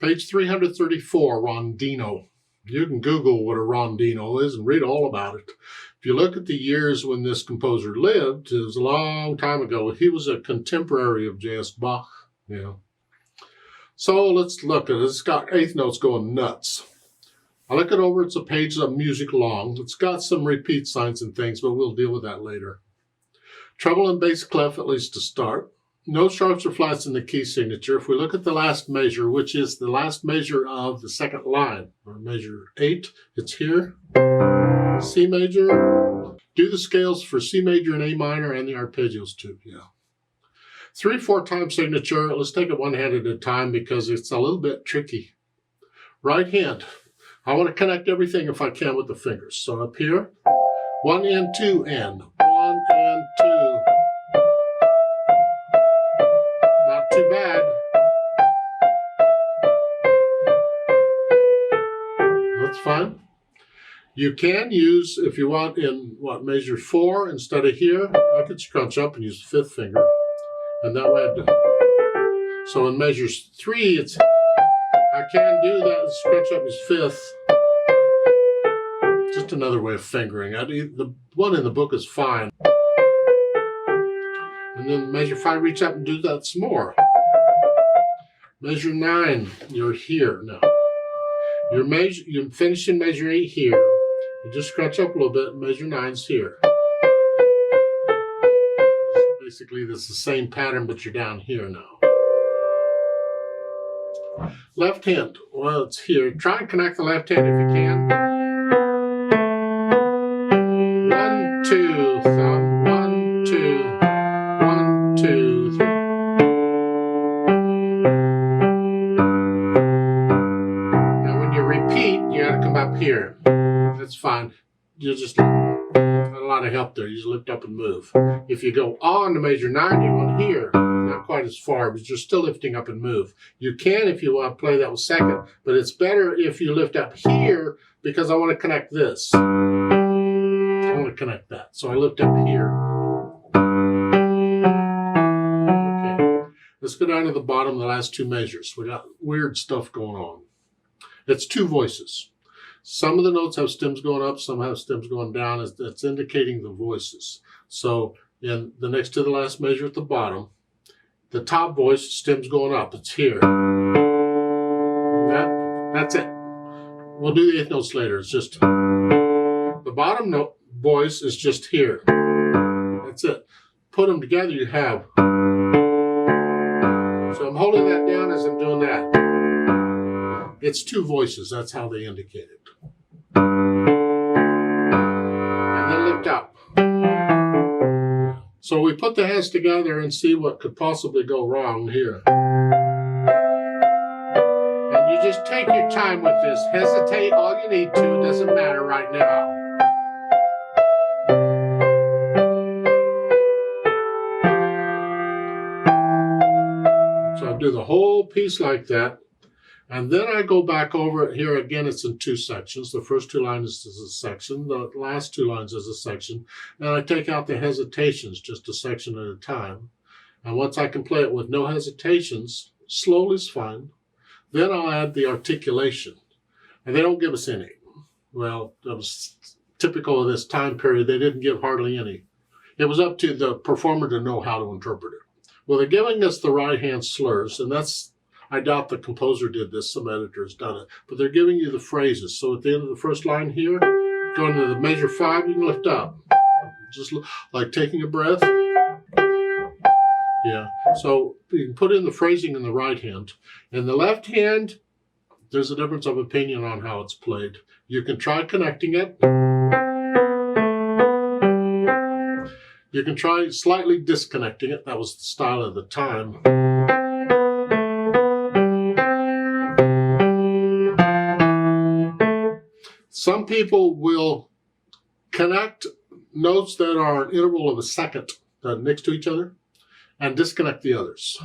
Page 334, Rondino. You can Google what a rondino is and read all about it. If you look at the years when this composer lived, it was a long time ago. He was a contemporary of J.S. Bach. Yeah. So let's look at it. It's got eighth notes going nuts. I look it over. It's a page of music long. It's got some repeat signs and things, but we'll deal with that later. Treble and bass clef, at least to start. No sharps or flats in the key signature. If we look at the last measure, which is the last measure of the second line, or measure 8, it's here. C major. Do the scales for C major and A minor and the arpeggios too, yeah. 3/4 time signature. Let's take it one hand at a time because it's a little bit tricky. Right hand. I want to connect everything if I can with the fingers. So up here, 1 and 2 and 1 and 2. Not too bad. That's fine. You can use, if you want, in measure 4 instead of here, I could scrunch up and use the 5th finger. And that way so in measures 3, it's I can do that and scrunch up his 5th. Just another way of fingering. The one in the book is fine. And then measure 5, reach up and do that some more. Measure 9, you're here now. You're finishing measure 8 here. You just scrunch up a little bit and measure 9's here. Basically, this is the same pattern, but you're down here now. Left hand, well, it's here. Try and connect the left hand if you can. 1, 2, thumb, 1, 2, 1, 2, 3. Now, when you repeat, you gotta come up here. That's fine. You just got a lot of help there. You just lift up and move. If you go on to measure 9, you're going here. Not quite as far, but you're still lifting up and move. You can if you want to play that with second, but it's better if you lift up here because I want to connect this. I want to connect that. So I lift up here. Okay. Let's go down to the bottom of the last 2 measures. We got weird stuff going on. It's 2 voices. Some of the notes have stems going up, some have stems going down. That's indicating the voices. So in the next to the last measure at the bottom, the top voice, stems going up. It's here. That's it. We'll do the 8th notes later. It's just the bottom note voice is just here. That's it. Put them together, you have. So I'm holding that down as I'm doing that. It's 2 voices. That's how they indicate it. And then lift up. So we put the hands together and see what could possibly go wrong here. And you just take your time with this. Hesitate all you need to. It doesn't matter right now. So I do the whole piece like that. And then I go back over it here. Again, it's in 2 sections. The first 2 lines is a section. The last 2 lines is a section. And I take out the hesitations, just a section at a time. And once I can play it with no hesitations, slowly is fine. Then I'll add the articulation. And they don't give us any. Well, that was typical of this time period. They didn't give hardly any. It was up to the performer to know how to interpret it. Well, they're giving us the right hand slurs, and that's, I doubt the composer did this, some editor has done it, but they're giving you the phrases. So at the end of the first line here, going to the measure 5, you can lift up. Just like taking a breath. Yeah, so you can put in the phrasing in the right hand. In the left hand, there's a difference of opinion on how it's played. You can try connecting it. You can try slightly disconnecting it. That was the style of the time. Some people will connect notes that are an interval of a second next to each other and disconnect the others.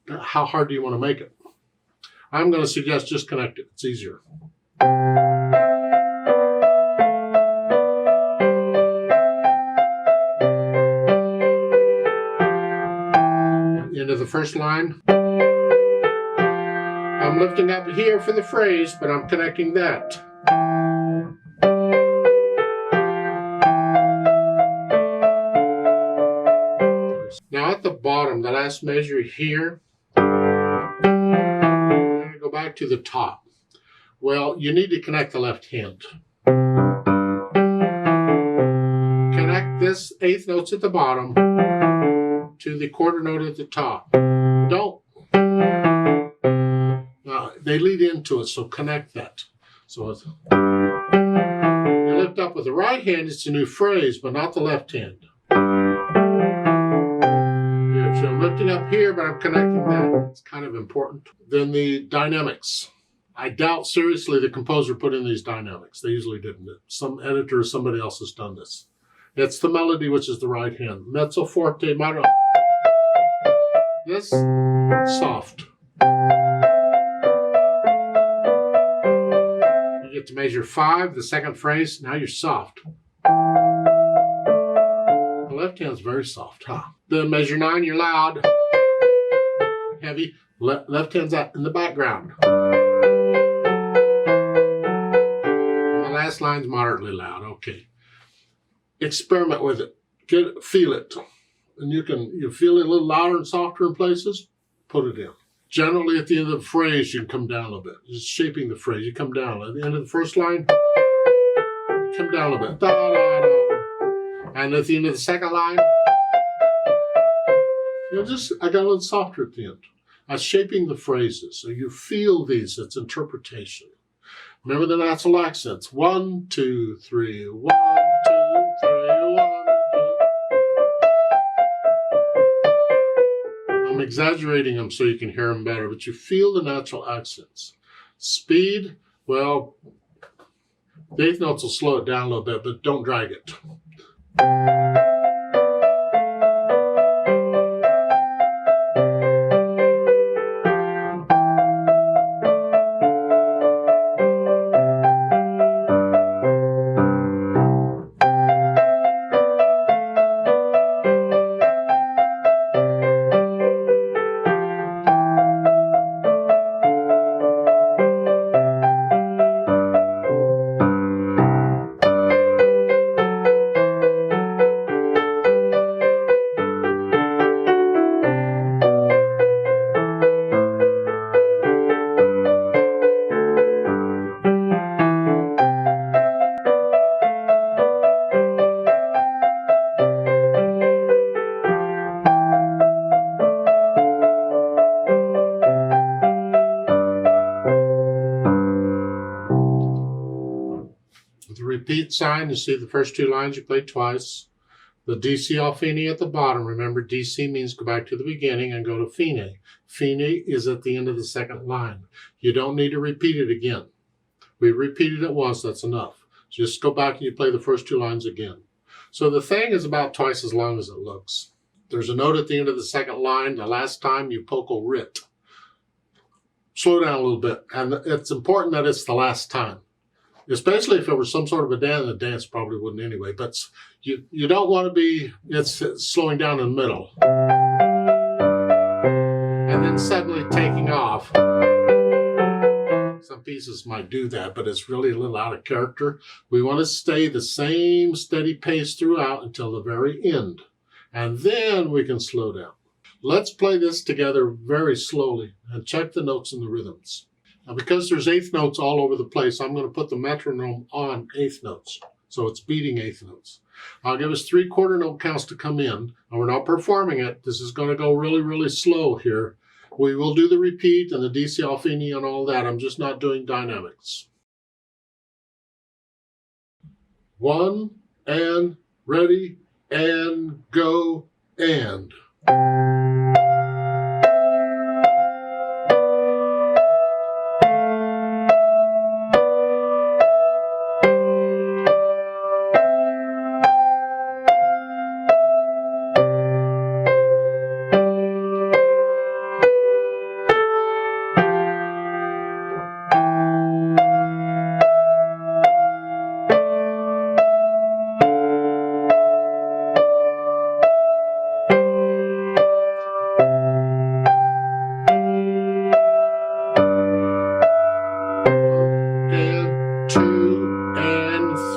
How hard do you want to make it? I'm going to suggest just connect it. It's easier. first line. I'm lifting up here for the phrase, but I'm connecting that. Now at the bottom, the last measure here, I'm going to go back to the top. Well, you need to connect the left hand. Connect this eighth notes at the bottom to the quarter note at the top. Don't. They lead into it, so connect that. So you lift up with the right hand, it's a new phrase, but not the left hand. Yeah, so I'm lifting up here, but I'm connecting that. It's kind of important. Then the dynamics. I doubt seriously the composer put in these dynamics. They usually didn't. Some editor or somebody else has done this. It's the melody, which is the right hand. Mezzo forte, modern. This, soft. You get to measure 5, the second phrase, now you're soft. The left hand's very soft, huh? Then measure 9, you're loud. Heavy. Left hand's out in the background. And the last line's moderately loud, okay. Experiment with it. Feel it. And you feel it a little louder and softer in places, put it in. Generally at the end of the phrase, you can come down a little bit. Just shaping the phrase, you come down. At the end of the first line, you come down a bit. Da, da, da. And at the end of the second line, I got a little softer at the end. I'm shaping the phrases. So you feel these, it's interpretation. Remember the natural accents. 1, 2, 3, 1, 2, 3, 1, 2. I'm exaggerating them so you can hear them better, but you feel the natural accents. Speed, well, the eighth notes will slow it down a little bit, but don't drag it. Repeat sign, you see the first 2 lines you play twice. The DC all fine at the bottom. Remember, DC means go back to the beginning and go to fine. Fine is at the end of the second line. You don't need to repeat it again. We repeated it once, that's enough. Just go back and you play the first 2 lines again. So the thing is about twice as long as it looks. There's a note at the end of the second line. The last time you poco rit. Slow down a little bit. And it's important that it's the last time. Especially if it were some sort of a dance, the dance probably wouldn't anyway, but you don't want to be, it's slowing down in the middle. And then suddenly taking off. Some pieces might do that, but it's really a little out of character. We want to stay the same steady pace throughout until the very end. And then we can slow down. Let's play this together very slowly and check the notes and the rhythms. Now, because there's eighth notes all over the place, I'm going to put the metronome on eighth notes. So it's beating eighth notes. I'll give us 3 quarter note counts to come in. And we're not performing it. This is going to go really, really slow here. We will do the repeat and the DC all fine and all that. I'm just not doing dynamics. 1, and, ready, and, go, and.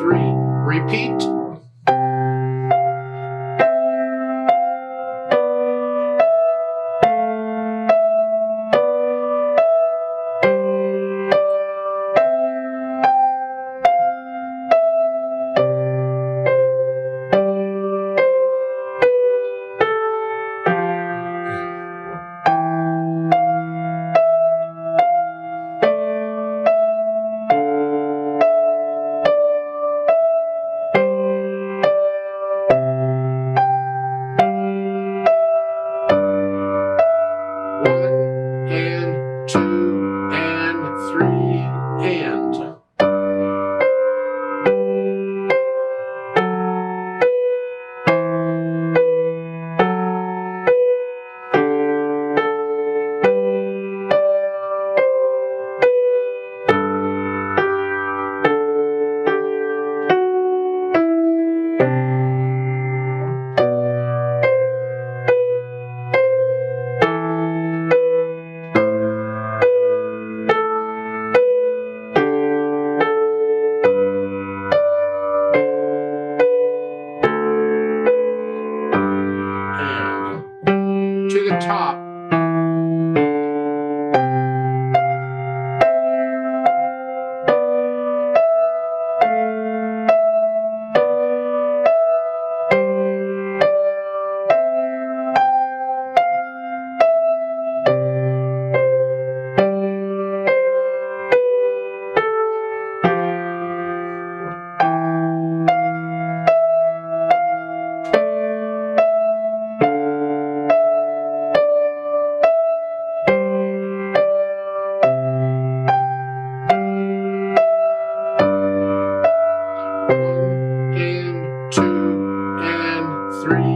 3. Repeat. To the top. One and two and three.